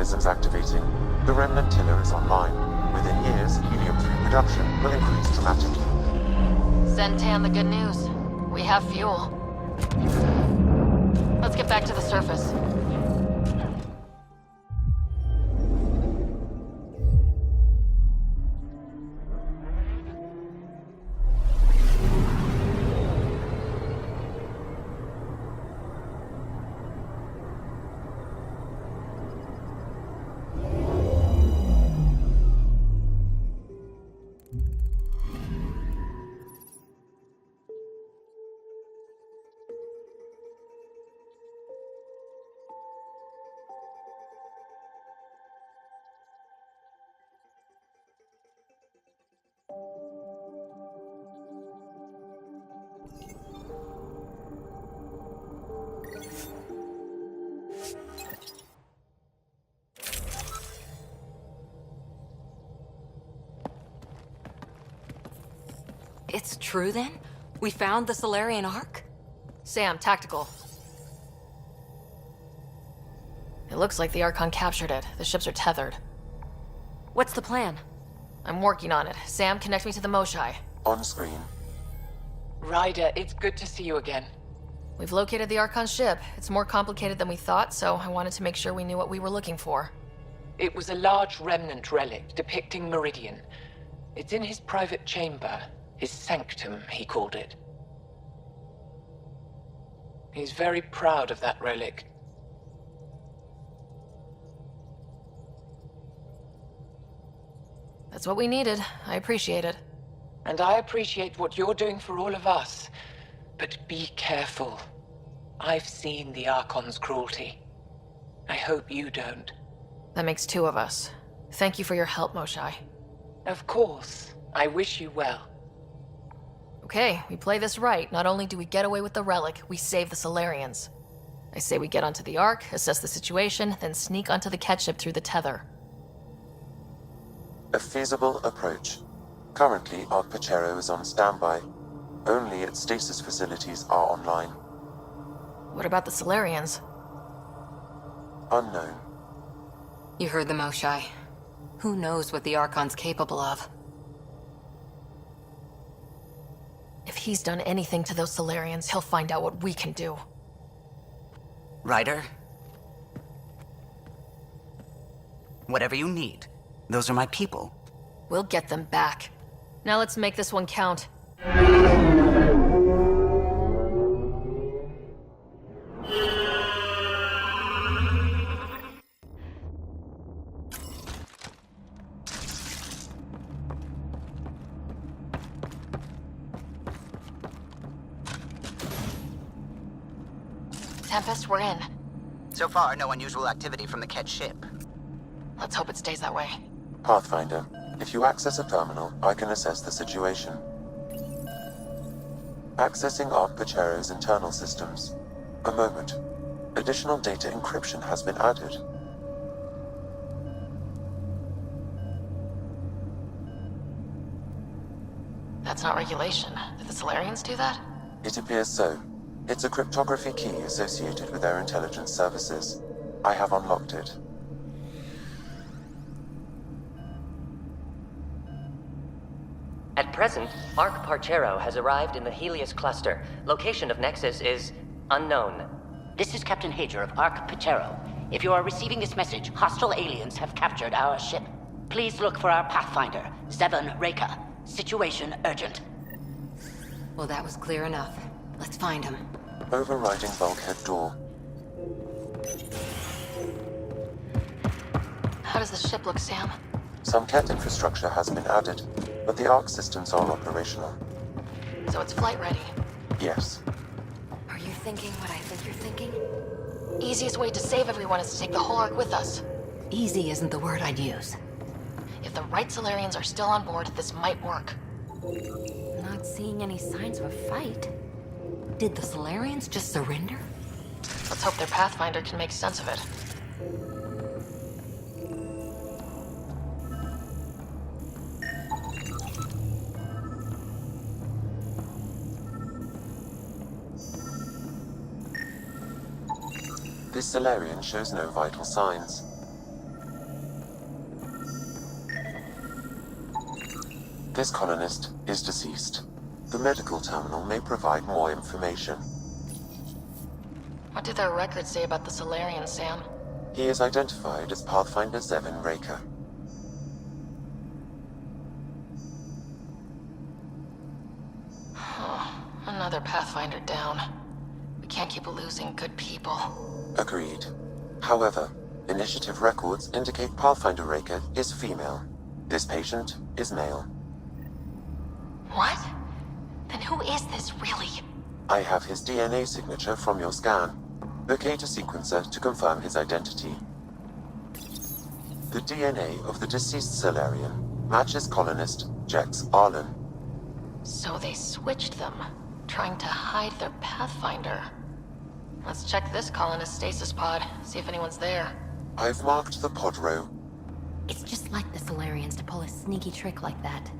mechanisms activating. The remnant tiller is online. Within years, helium-3 production will increase dramatically. Send Tan the good news. We have fuel. Let's get back to the surface. It's true then? We found the Solarian Ark? Sam, tactical. It looks like the Archon captured it. The ships are tethered. What's the plan? I'm working on it. Sam, connect me to the Moshai. On screen. Ryder, it's good to see you again. We've located the Archon ship. It's more complicated than we thought, so I wanted to make sure we knew what we were looking for. It was a large remnant relic depicting Meridian. It's in his private chamber. His sanctum, he called it. He's very proud of that relic. That's what we needed. I appreciate it. And I appreciate what you're doing for all of us. But be careful. I've seen the Archon's cruelty. I hope you don't. That makes two of us. Thank you for your help, Moshai. Of course. I wish you well. Okay, we play this right. Not only do we get away with the relic, we save the Solarians. I say we get onto the Ark, assess the situation, then sneak onto the catship through the tether. A feasible approach. Currently, Ark Pachero is on standby. Only its stasis facilities are online. What about the Solarians? Unknown. You heard the Moshai. Who knows what the Archon's capable of? If he's done anything to those Solarians, he'll find out what we can do. Ryder? Whatever you need. Those are my people. We'll get them back. Now let's make this one count. Tempest, we're in. So far, no unusual activity from the Kedge ship. Let's hope it stays that way. Pathfinder, if you access a terminal, I can assess the situation. Accessing Ark Pachero's internal systems. A moment. Additional data encryption has been added. That's not regulation. Did the Solarians do that? It appears so. It's a cryptography key associated with their intelligence services. I have unlocked it. At present, Ark Parchero has arrived in the Helios cluster. Location of Nexus is unknown. This is Captain Hager of Ark Pachero. If you are receiving this message, hostile aliens have captured our ship. Please look for our Pathfinder, Zevon Reka. Situation urgent. Well, that was clear enough. Let's find him. Overriding bulkhead door. How does the ship look, Sam? Some Ket infrastructure has been added, but the Ark systems are operational. So it's flight ready. Yes. Are you thinking what I think you're thinking? Easiest way to save everyone is to take the whole Ark with us. Easy isn't the word I'd use. If the right Solarians are still on board, this might work. Not seeing any signs of a fight. Did the Solarians just surrender? Let's hope their Pathfinder can make sense of it. This Solarian shows no vital signs. This colonist is deceased. The medical terminal may provide more information. What do their records say about the Solarian, Sam? He is identified as Pathfinder Zevin Raker. Another Pathfinder down. We can't keep losing good people. Agreed. However, initiative records indicate Pathfinder Raker is female. This patient is male. What? Then who is this, really? I have his DNA signature from your scan. Locate a sequencer to confirm his identity. The DNA of the deceased Solarian matches colonist Jex Arlen. So they switched them, trying to hide their Pathfinder. Let's check this colonist stasis pod, see if anyone's there. I've marked the pod row. It's just like the Solarians to pull a sneaky trick like that.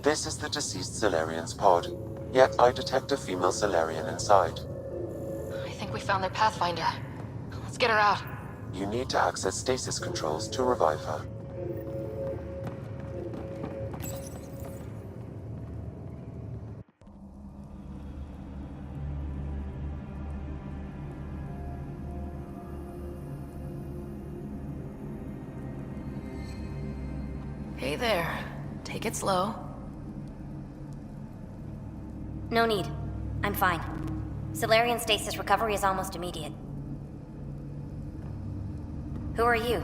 This is the deceased Solarian's pod, yet I detect a female Solarian inside. I think we found their Pathfinder. Let's get her out. You need to access stasis controls to revive her. Hey there. Take it slow. No need. I'm fine. Solarian stasis recovery is almost immediate. Who are you?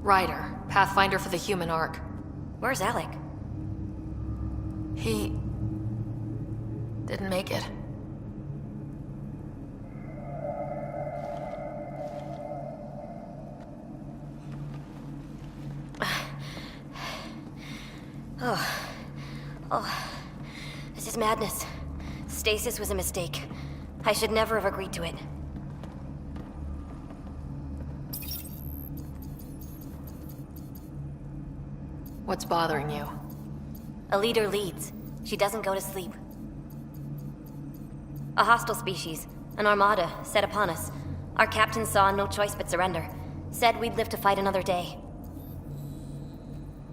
Ryder, Pathfinder for the human arc. Where's Alec? He... didn't make it. This is madness. Stasis was a mistake. I should never have agreed to it. What's bothering you? A leader leads. She doesn't go to sleep. A hostile species, an armada, set upon us. Our captain saw no choice but surrender. Said we'd live to fight another day.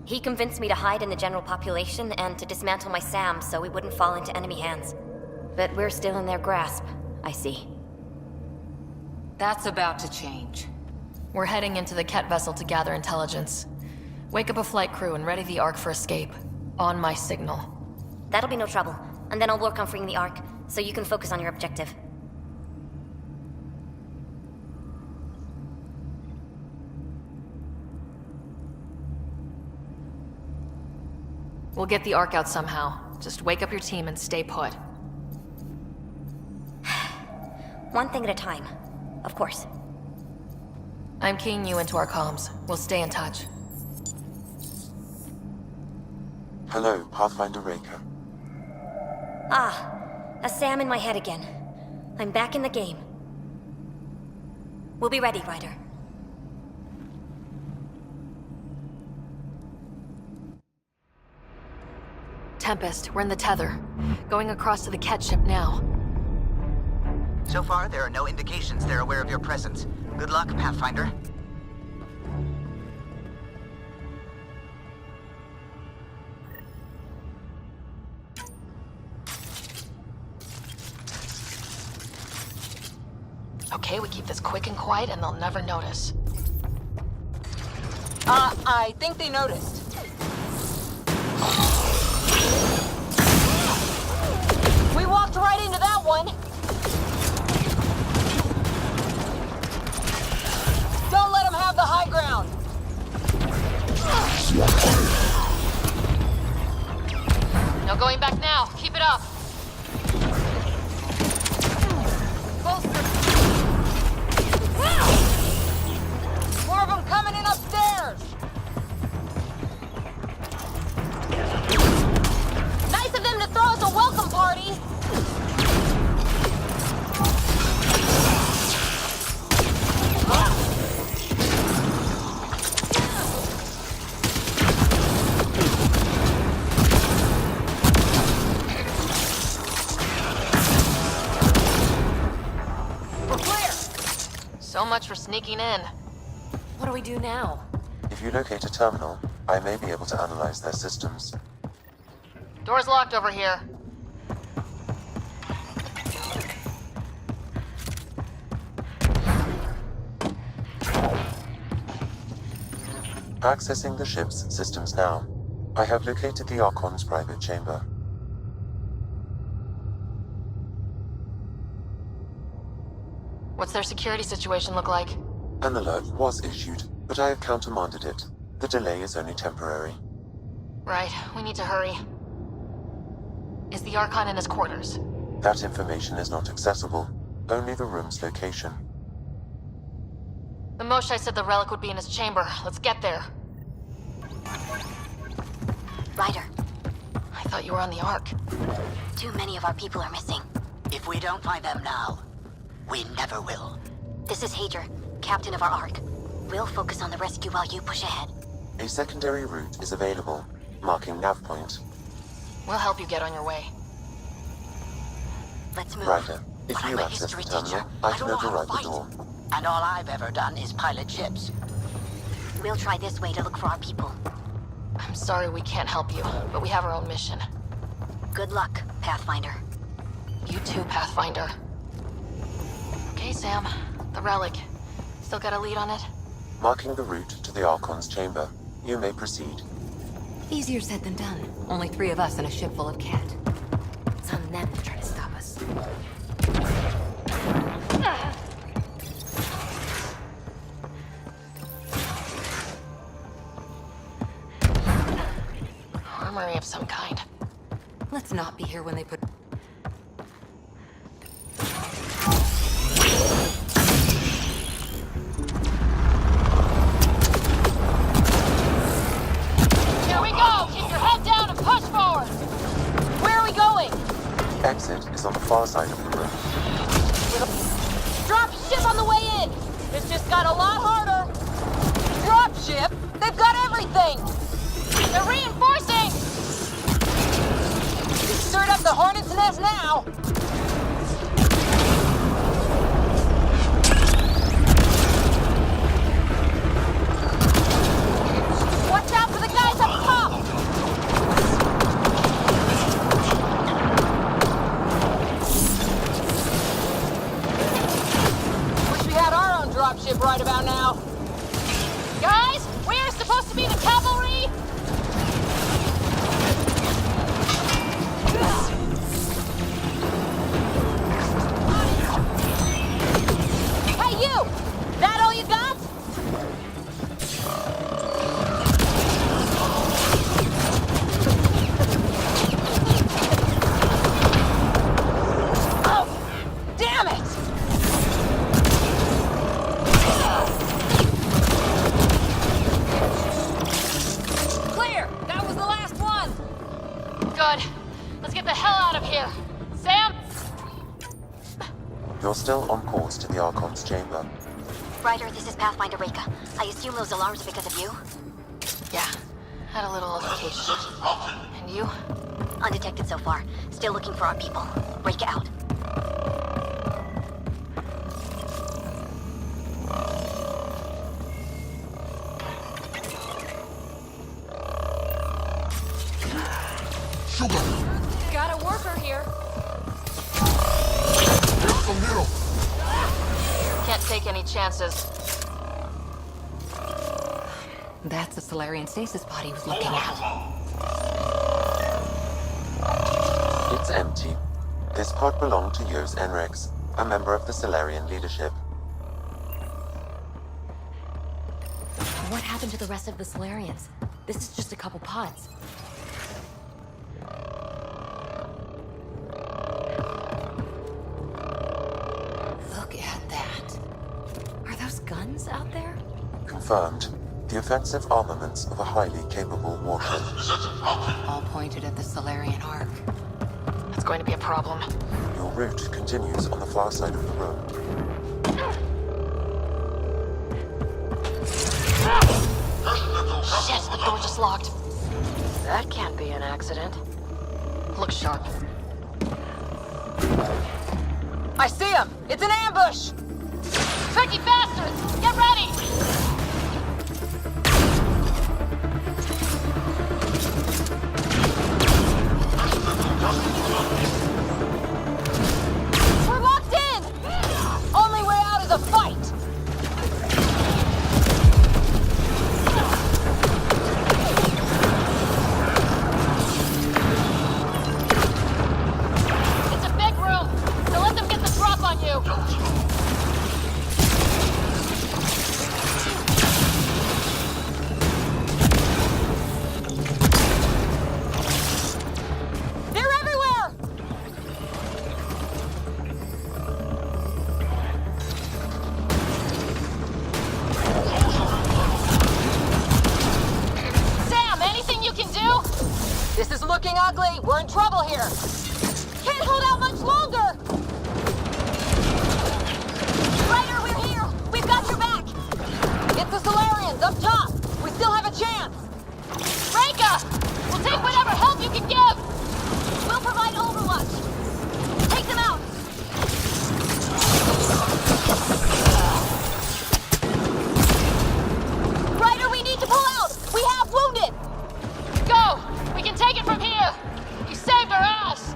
He convinced me to hide in the general population and to dismantle my SAM so we wouldn't fall into enemy hands. But we're still in their grasp, I see. That's about to change. We're heading into the Ket vessel to gather intelligence. Wake up a flight crew and ready the Ark for escape. On my signal. That'll be no trouble, and then I'll work on freeing the Ark, so you can focus on your objective. We'll get the Ark out somehow. Just wake up your team and stay put. One thing at a time, of course. I'm keying you into our comms. We'll stay in touch. Hello, Pathfinder Raker. Ah, a SAM in my head again. I'm back in the game. We'll be ready, Ryder. Tempest, we're in the tether. Going across to the Ket ship now. So far, there are no indications they're aware of your presence. Good luck, Pathfinder. Okay, we keep this quick and quiet and they'll never notice. I think they noticed. We walked right into that one. Don't let them have the high ground. No going back now. Keep it up. More of them coming in upstairs. Nice of them to throw us a welcome party. So much for sneaking in. What do we do now? If you locate a terminal, I may be able to analyze their systems. Door's locked over here. Accessing the ship's systems now. I have located the Archon's private chamber. What's their security situation look like? An alert was issued, but I have countermanded it. The delay is only temporary. Right, we need to hurry. Is the Archon in his quarters? That information is not accessible, only the room's location. The Moshai said the relic would be in his chamber. Let's get there. Ryder, I thought you were on the Ark. too many of our people are missing. If we don't find them now, we never will. This is Hager, captain of our Ark. We'll focus on the rescue while you push ahead. A secondary route is available, marking nav point. We'll help you get on your way. Let's move. Ryder, if But I'm you a access the history terminal, teacher. I I can don't know how to override the fight. door. And all I've ever done is pilot ships. We'll try this way to look for our people. I'm sorry we can't help you, but we have our own mission. Good luck, Pathfinder. You too, Pathfinder. Okay, Sam. The relic. Still got a lead on it? Marking the route to the Archon's chamber. You may proceed. Easier said than done. Only 3 of us and a ship full of cat. It's on them to try to stop us. Armory of some kind. Let's not be here when they put... Here we go! Keep your head down and push forward! Where are we going? Exit is on the far side of the room. Drop ship on the way in! This just got a lot harder! Drop ship? They've got everything! They're reinforcing! You stirred up the hornet's nest now! Watch out for the guys up top! Wish we had our own dropship right about now. Guys, we're supposed to be the cavalry! Hey, you! That all you got? Oh, damn it! Clear! That was the last one! Good. Let's get the hell out of here. Sam? You're still on course to the Archon's chamber. Ryder, this is Pathfinder Reka. I assume those alarms are because of you? Yeah. Had a little altercation. And you? Undetected so far. Still looking for our people. Reka out. Got a worker here. Can't take any chances. That's the Solarian stasis pod he was looking at. It's empty. This pod belonged to Yos Enrex, a member of the Solarian leadership. What happened to the rest of the Solarians? This is just a couple pods. Look at that. Are those guns out there? Confirmed. The offensive armaments of a highly capable warship. All pointed at the Solarian Ark. That's going to be a problem. Your route continues on the far side of the room. Shit, the door just locked. That can't be an accident. Look sharp. I see him! It's an ambush! Tricky bastards! Get ready! This is looking ugly. We're in trouble here. Can't hold out much longer. Ryder, we're here. We've got your back. Get the Solarians up top. We still have a chance. Reka! We'll take whatever help you can give. We'll provide overwatch. Take them out. Ryder, we need to pull out. We have wounded. Go. We can take it from here. You saved our ass.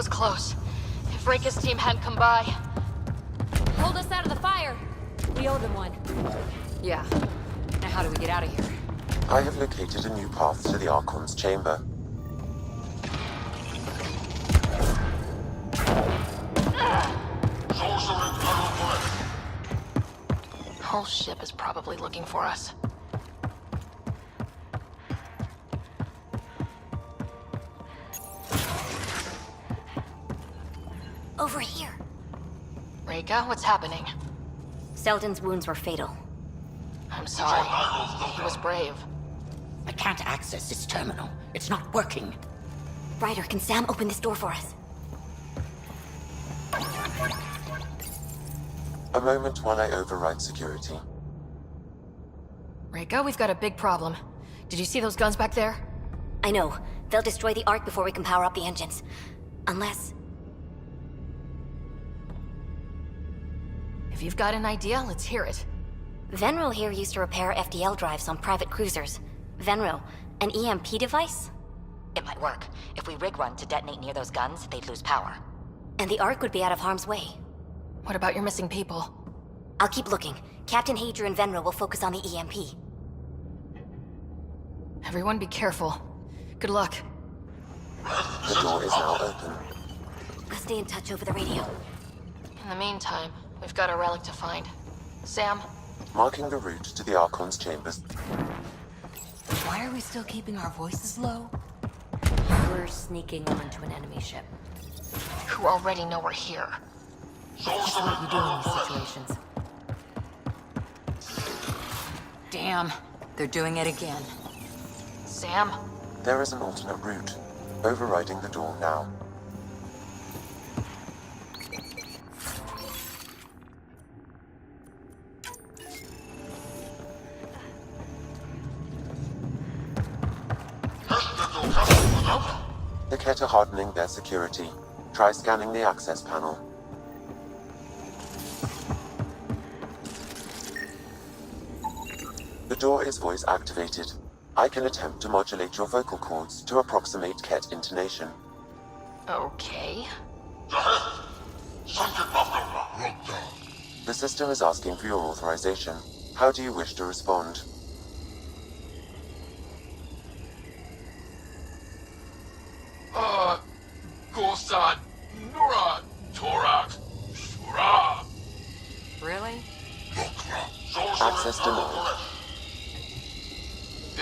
Close. If Reka's team hadn't come by. Hold us out of the fire. We owe them one. Yeah. Now how do we get out of here? I have located a new path to the Archon's chamber. Whole ship is probably looking for us. Over here. Reka, what's happening? Selden's wounds were fatal. I'm sorry. He was brave. I can't access this terminal. It's not working. Ryder, can Sam open this door for us? A moment while I override security. Reka, we've got a big problem. Did you see those guns back there? I know. They'll destroy the Ark before we can power up the engines. Unless... If you've got an idea, let's hear it. Venro here used to repair FDL drives on private cruisers. Venro, an EMP device? It might work. If we rig one to detonate near those guns, they'd lose power. And the Ark would be out of harm's way. What about your missing people? I'll keep looking. Captain Hadrian and Venro will focus on the EMP. Everyone be careful. Good luck. The door is now open. I'll stay in touch over the radio. In the meantime, we've got a relic to find. Sam? Marking the route to the Archon's chambers. Why are we still keeping our voices low? We're sneaking onto an enemy ship. Who already know we're here. That's what you do in these situations. Damn, they're doing it again. Sam? There is an alternate route. Overriding the door now. The Ket are hardening their security. Try scanning the access panel. The door is voice activated. I can attempt to modulate your vocal cords to approximate Ket intonation. Okay. The system is asking for your authorization. How do you wish to respond? Gorsan, Nura, Torak, Shura. Really? Access denied.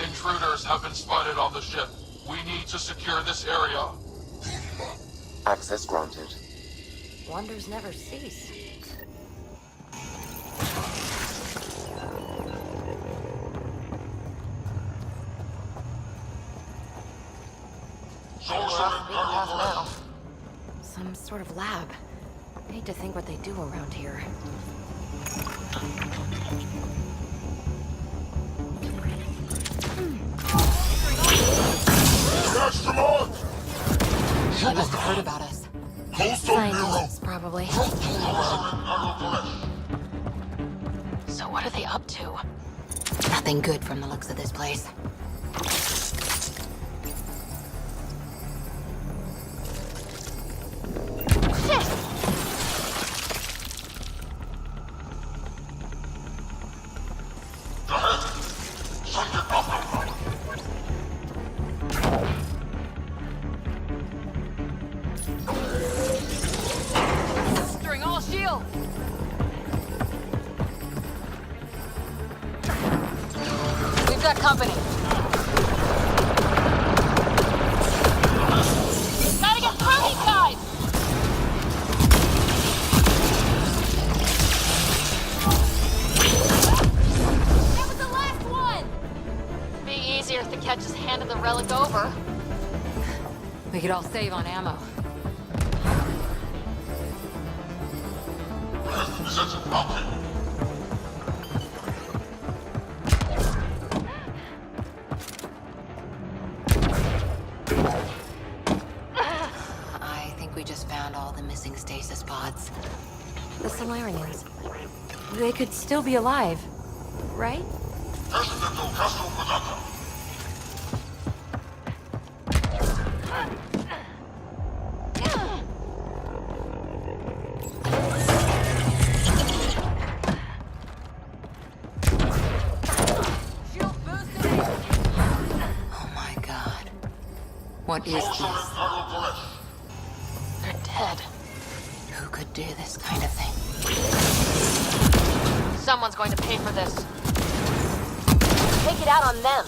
Intruders have been spotted on the ship. We need to secure this area. Access granted. Wonders never cease. Some sort of lab. I hate to think what they do around here. Catch them on! They must have heard about us. Coastal Scientists, probably. Hero! So what are they up to? Nothing good from the looks of this place. During all shield! We've got company. Gotta get through these guys! That was the last one! Be easier if the catch just handed the relic over. We could all save on ammo. I think we just found all the missing stasis pods. The Solarians. They could still be alive, right? Oh my god. What is this? They're dead. Who could do this kind of thing? Someone's going to pay for this. Take it out on them.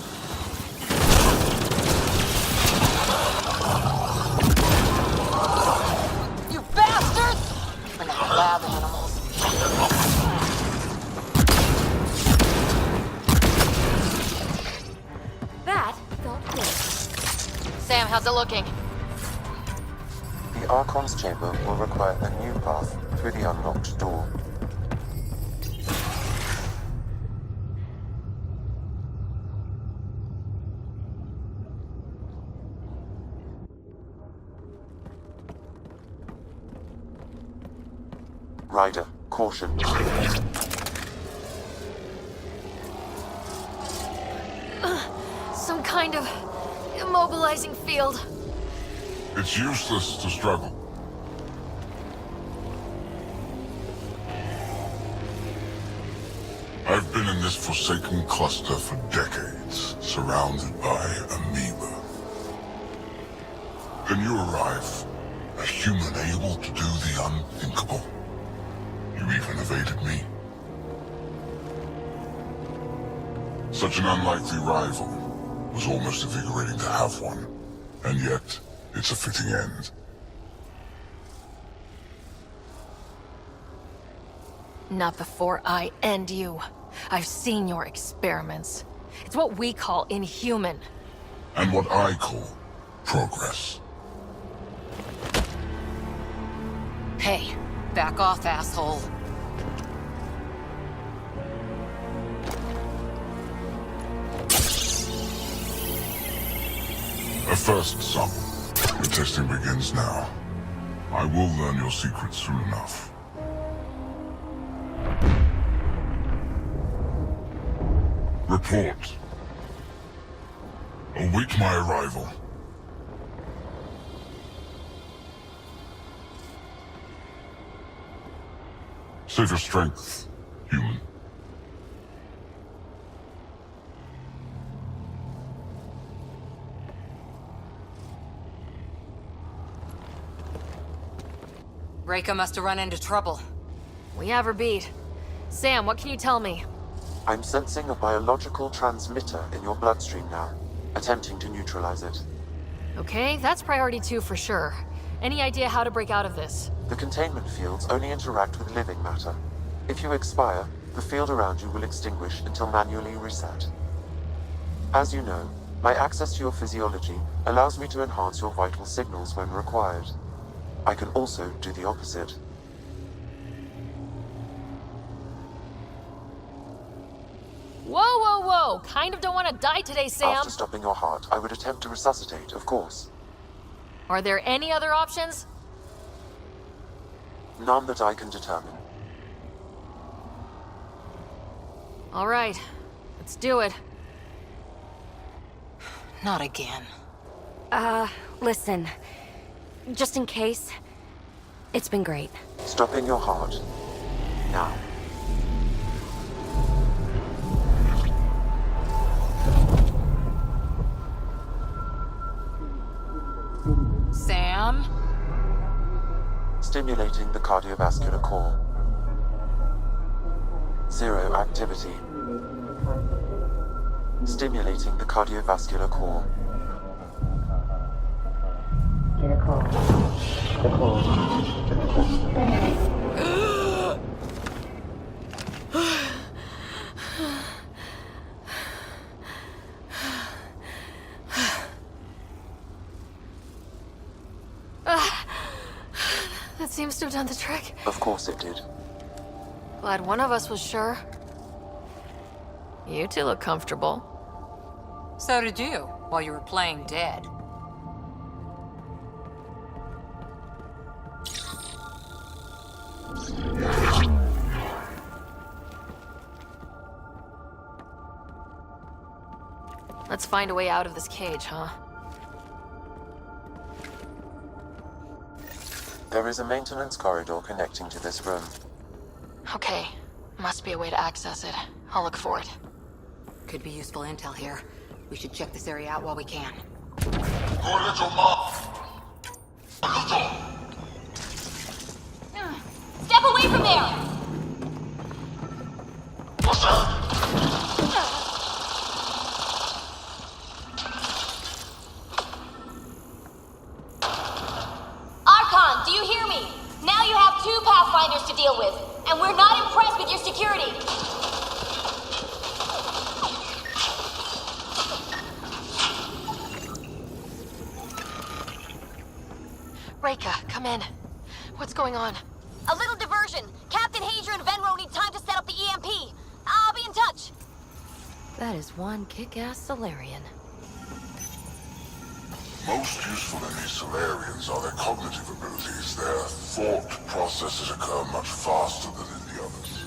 You bastards! We're not lab animals. That felt good. Sam, how's it looking? The Archon's chamber will require a new path through the unlocked door. Ryder, caution. Some kind of immobilizing field. It's useless to struggle. I've been in this forsaken cluster for decades, surrounded by amoeba. Then you arrive, a human able to do the unthinkable. You even evaded me. Such an unlikely rival. Was almost invigorating to have one. And yet, it's a fitting end. Not before I end you. I've seen your experiments. It's what we call inhuman. And what I call progress. Hey, back off, asshole. A first, son. The testing begins now. I will learn your secrets soon enough. Report. Await my arrival. Save your strength, human. Reika must have run into trouble. We have her beat. Sam, what can you tell me? I'm sensing a biological transmitter in your bloodstream now, attempting to neutralize it. Okay, that's priority 2 for sure. Any idea how to break out of this? The containment fields only interact with living matter. If you expire, the field around you will extinguish until manually reset. As you know, my access to your physiology allows me to enhance your vital signals when required. I can also do the opposite. Whoa, whoa, whoa! Kind of don't want to die today, Sam! After stopping your heart, I would attempt to resuscitate, of course. Are there any other options? None that I can determine. All right, let's do it. Not again. Listen. Just in case, it's been great. Stopping your heart. Now. Sam? Stimulating the cardiovascular core. Zero activity. Stimulating the cardiovascular core. That seems to have done the trick. Of course it did. Glad one of us was sure. You two look comfortable. So did you, while you were playing dead. Let's find a way out of this cage, huh? There is a maintenance corridor connecting to this room. Okay. Must be a way to access it. I'll look for it. Could be useful intel here. We should check this area out while we can. Step away from there! What's that? Archon, do you hear me? Now you have 2 Pathfinders to deal with, and we're not impressed with your security. Reika, come in. What's going on? A little diversion. Captain Hager and Venro need time to set up the EMP. I'll be in touch. That is one kick-ass Solarian. Most useful in these Solarians are their cognitive abilities. Their thought processes occur much faster than in the others.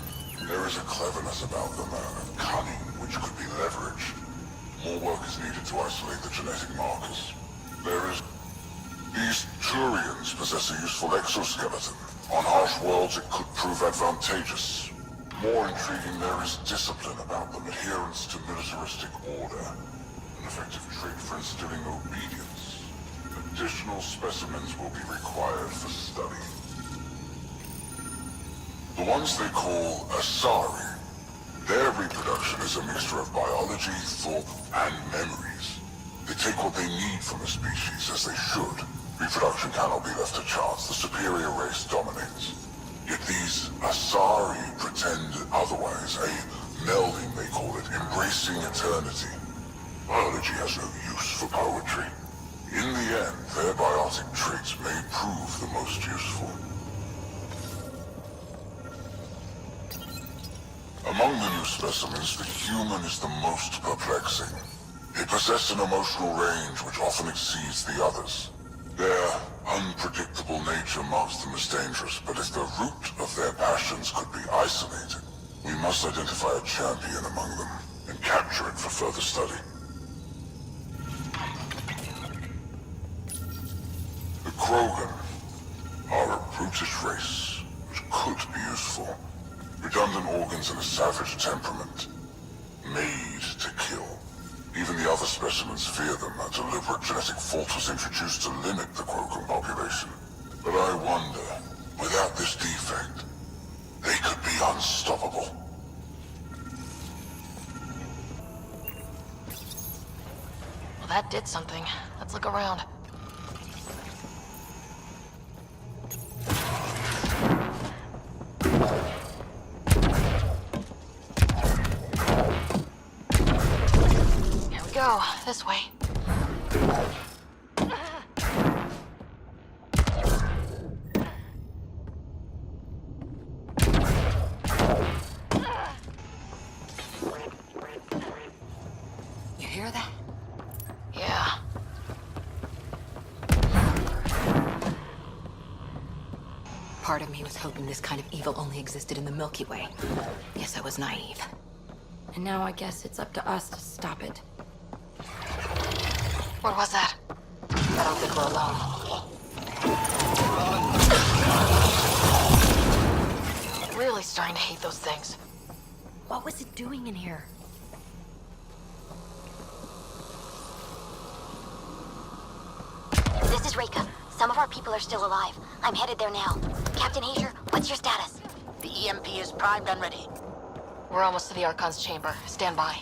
There is a cleverness about them, a cunning which could be leveraged. More work is needed to isolate the genetic markers. These Turians possess a useful exoskeleton. On harsh worlds, it could prove advantageous. More intriguing, there is discipline about them, adherence to militaristic order. An effective trait for instilling obedience. Additional specimens will be required for study. The ones they call Asari. Their reproduction is a mixture of biology, thought, and memories. They take what they need from a species, as they should. Reproduction cannot be left to chance. The superior race dominates. Yet these Asari pretend otherwise. A melding, they call it, embracing eternity. Biology has no use for poetry. In the end, their biotic traits may prove the most useful. Among the new specimens, the human is the most perplexing. They possess an emotional range which often exceeds the others. Their unpredictable nature marks them as dangerous, but if the root of their passions could be isolated, we must identify a champion among them and capture it for further study. The Krogan are a brutish race, which could be useful. Redundant organs and a savage temperament, made to kill. Even the other specimens fear them. A deliberate genetic fault was introduced to limit the Krogan population. But I wonder, without this defect, they could be unstoppable. Well, that did something. Let's look around. go. This way. You hear that? Yeah. Part of me was hoping this kind of evil only existed in the Milky Way. Yes, I was naive. And now I guess it's up to us to stop it. What was that? I don't think we're alone. Really starting to hate those things. What was it doing in here? This is Reika. Some of our people are still alive. I'm headed there now. Captain Hager, what's your status? The EMP is primed and ready. We're almost to the Archon's chamber. Stand by.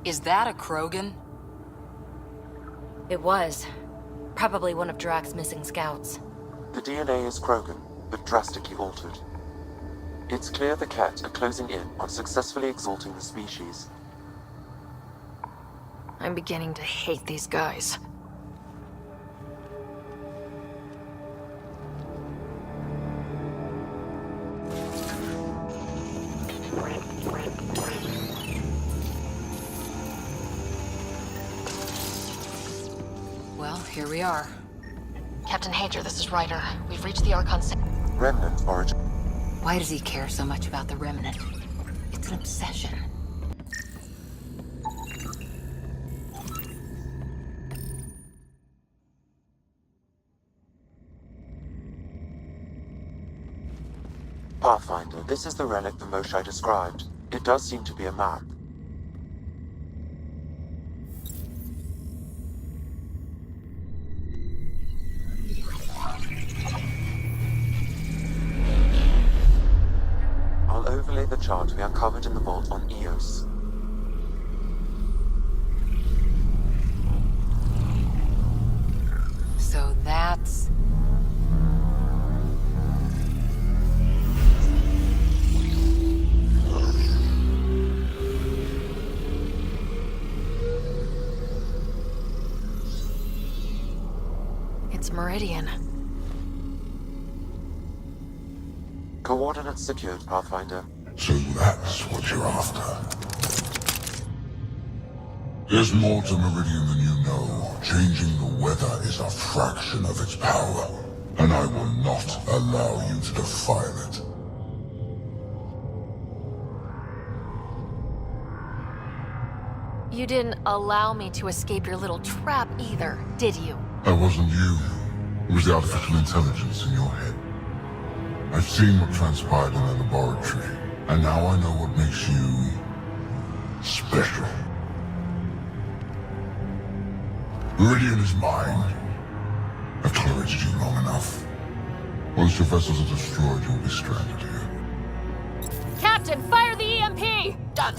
Is that a Krogan? It was. Probably one of Drax's missing scouts. The DNA is Krogan, but drastically altered. It's clear the Cat are closing in on successfully exalting the species. I'm beginning to hate these guys. Well, here we are. Captain Hager, this is Ryder. We've reached the Archon's... Remnant origin. Why does he care so much about the Remnant? It's an obsession. Pathfinder, this is the relic the Moshae described. It does seem to be a map. I'll overlay the chart we uncovered in the vault on Eos. So that's... It's Meridian. Coordinates secured, Pathfinder. So that's what you're after. There's more to Meridian than you know. Changing the weather is a fraction of its power, and I will not allow you to defile it. You didn't allow me to escape your little trap either, did you? That wasn't you. It was the artificial intelligence in your head. I've seen what transpired in the laboratory, and now I know what makes you... special. Meridian is mine. I've tolerated you long enough. Once your vessels are destroyed, you'll be stranded here. Captain, fire the EMP! Done.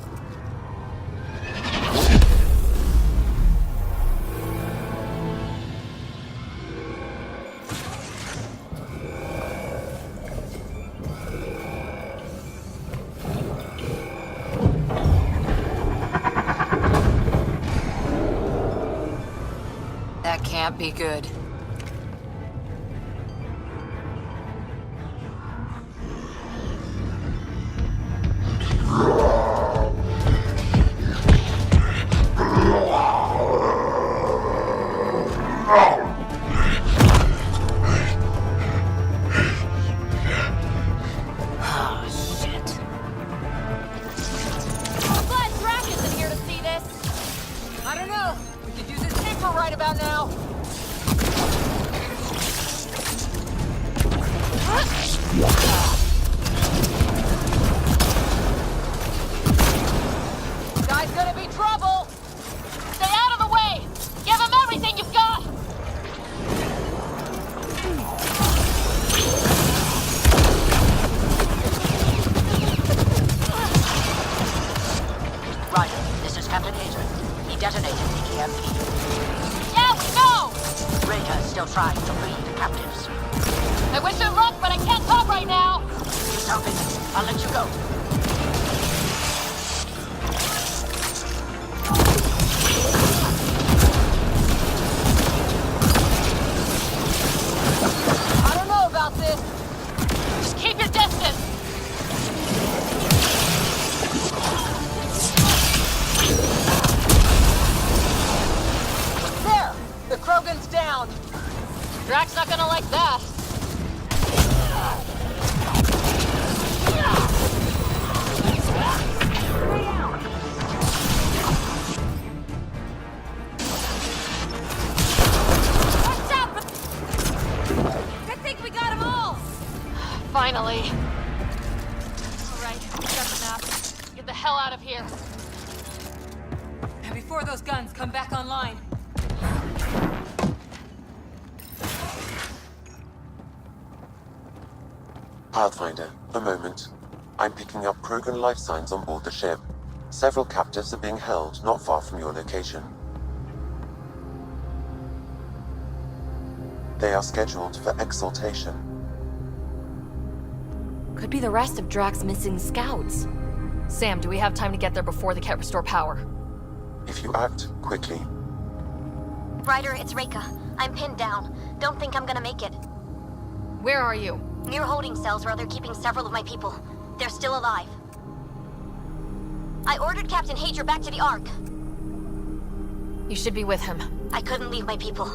That can't be good. Right about now. detonated the EMP. Yeah, we know! Reka is still trying to free the captives. I wish her luck, but I can't talk right now! Do something. I'll let you go. I don't know about this. Just keep your distance! There! The Krogan's down! Drax's not gonna like that. Watch out! I think we got them all! Finally. Alright, we got the map. Get the hell out of here. And before those guns come back online. Pathfinder, a moment. I'm picking up Krogan life signs on board the ship. Several captives are being held not far from your location. They are scheduled for exaltation. Could be the rest of Drax's missing scouts. Sam, do we have time to get there before they can't restore power? If you act quickly. Ryder, it's Reka. I'm pinned down. Don't think I'm gonna make it. Where are you? Near holding cells where they're keeping several of my people. They're still alive. I ordered Captain Hager back to the Ark. You should be with him. I couldn't leave my people.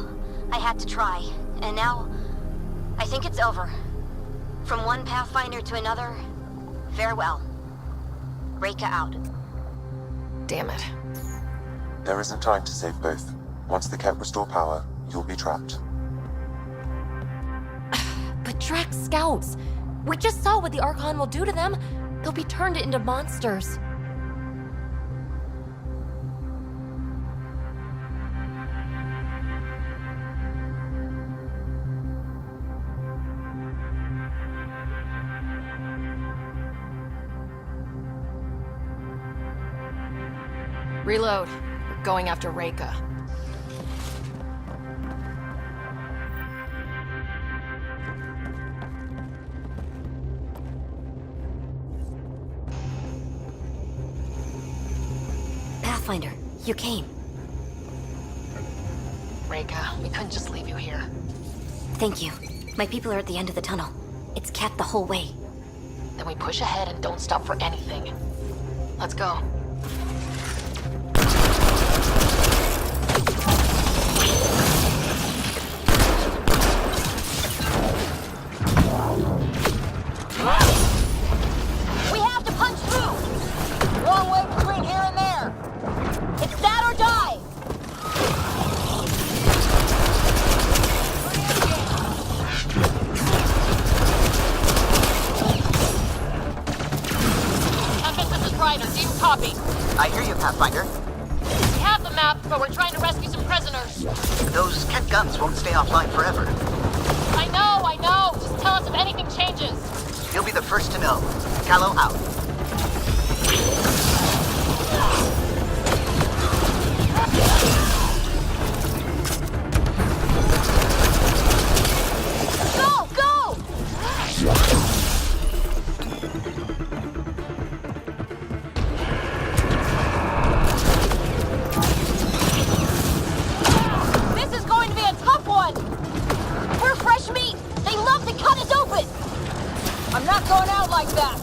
I had to try. And now, I think it's over. From one Pathfinder to another, farewell. Reka out. Damn it. There isn't time to save both. Once the Ket restore power, you'll be trapped. But Drax scouts! We just saw what the Archon will do to them. They'll be turned into monsters. Reload. We're going after Reka. Pathfinder, you came. Reka, we couldn't just leave you here. Thank you. My people are at the end of the tunnel. It's Ket the whole way. Then we push ahead and don't stop for anything. Let's go. We have to punch through! Long way between here and there! It's that or die! Tempest, this is Ryder. Do you copy? I hear you, Pathfinder. We have the map, but we're trying to rescue some prisoners. Those Ket guns won't stay offline forever. I know! Just tell us if anything changes. You'll be the first to know. Callow out. Go! Go! This is going to be a tough one! We're fresh meat! They love to cut us open! I'm not going out like that!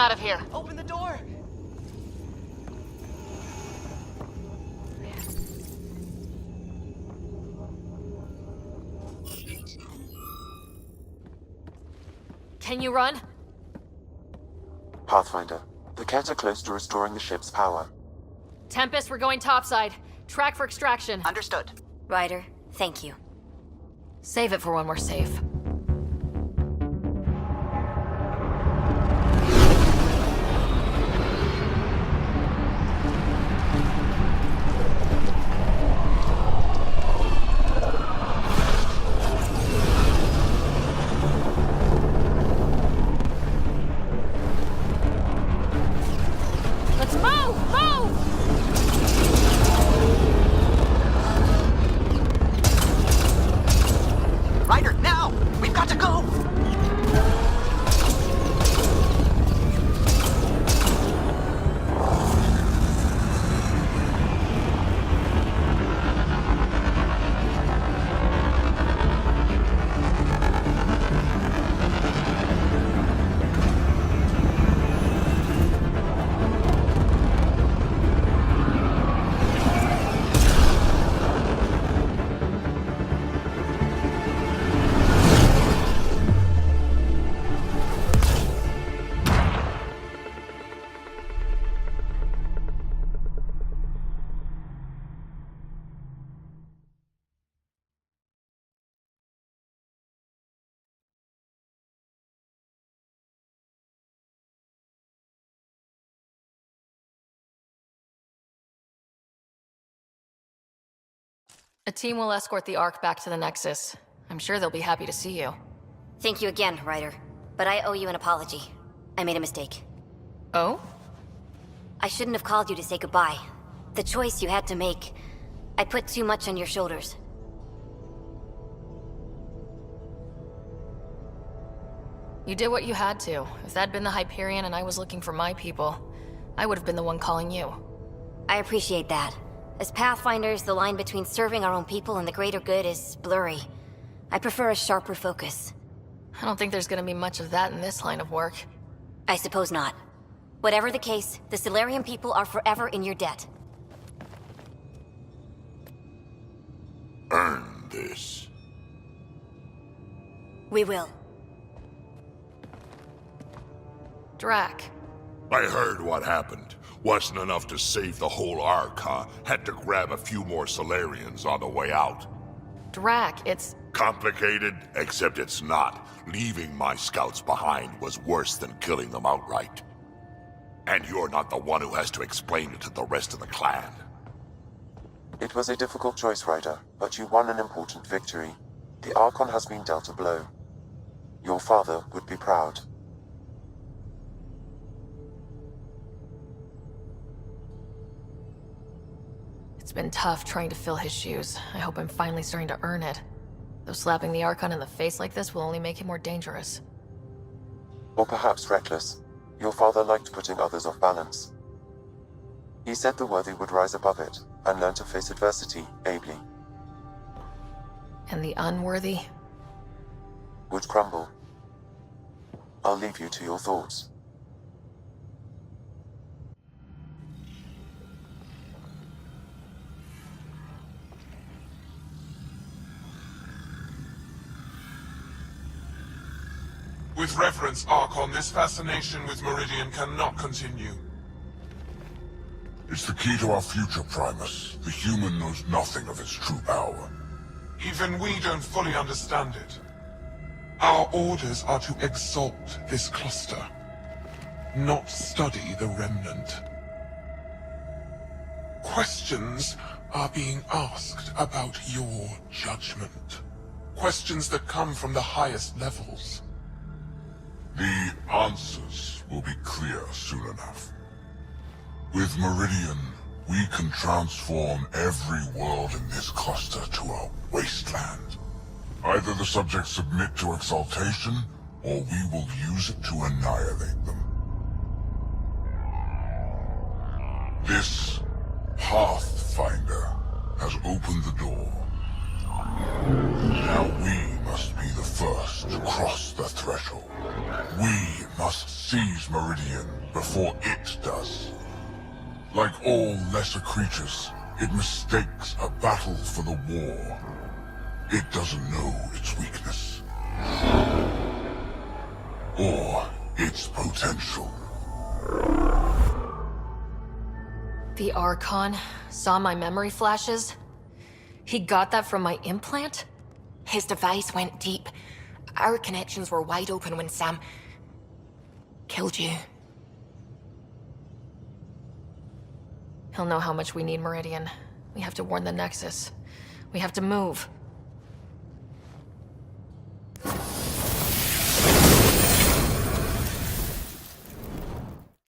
out of here. Open the door! Can you run? Pathfinder, the Ket are close to restoring the ship's power. Tempest, we're going topside. Track for extraction. Understood. Ryder, thank you. Save it for when we're safe. Let's move! Move! Ryder, now! We've got to go! A team will escort the Ark back to the Nexus. I'm sure they'll be happy to see you. Thank you again, Ryder. But I owe you an apology. I made a mistake. Oh? I shouldn't have called you to say goodbye. The choice you had to make. I put too much on your shoulders. You did what you had to. If that'd been the Hyperion and I was looking for my people, I would have been the one calling you. I appreciate that. As Pathfinders, the line between serving our own people and the greater good is blurry. I prefer a sharper focus. I don't think there's gonna be much of that in this line of work. I suppose not. Whatever the case, the Solarian people are forever in your debt. Earn this. We will. Drac. I heard what happened. Wasn't enough to save the whole Ark, huh? Had to grab a few more Solarians on the way out. Drac, it's... Complicated, except it's not. Leaving my scouts behind was worse than killing them outright. And you're not the one who has to explain it to the rest of the clan. It was a difficult choice, Ryder, but you won an important victory. The Archon has been dealt a blow. Your father would be proud. It's been tough trying to fill his shoes. I hope I'm finally starting to earn it. Though slapping the Archon in the face like this will only make him more dangerous. Or perhaps reckless. Your father liked putting others off balance. He said the worthy would rise above it, and learn to face adversity ably. And the unworthy? Would crumble. I'll leave you to your thoughts. With reverence, Archon, this fascination with Meridian cannot continue. It's the key to our future, Primus. The human knows nothing of its true power. Even we don't fully understand it. Our orders are to exalt this cluster, not study the remnant. Questions are being asked about your judgment. Questions that come from the highest levels. The answers will be clear soon enough. With Meridian, we can transform every world in this cluster to a wasteland. Either the subjects submit to exaltation, or we will use it to annihilate them. This Pathfinder has opened the door. Now we must be the first cross the threshold. We must seize Meridian before it does. Like all lesser creatures, it mistakes a battle for the war. It doesn't know its weakness. Or its potential. The Archon saw my memory flashes? He got that from my implant? His device went deep. Our connections were wide open when Sam killed you. He'll know how much we need Meridian. We have to warn the Nexus. We have to move.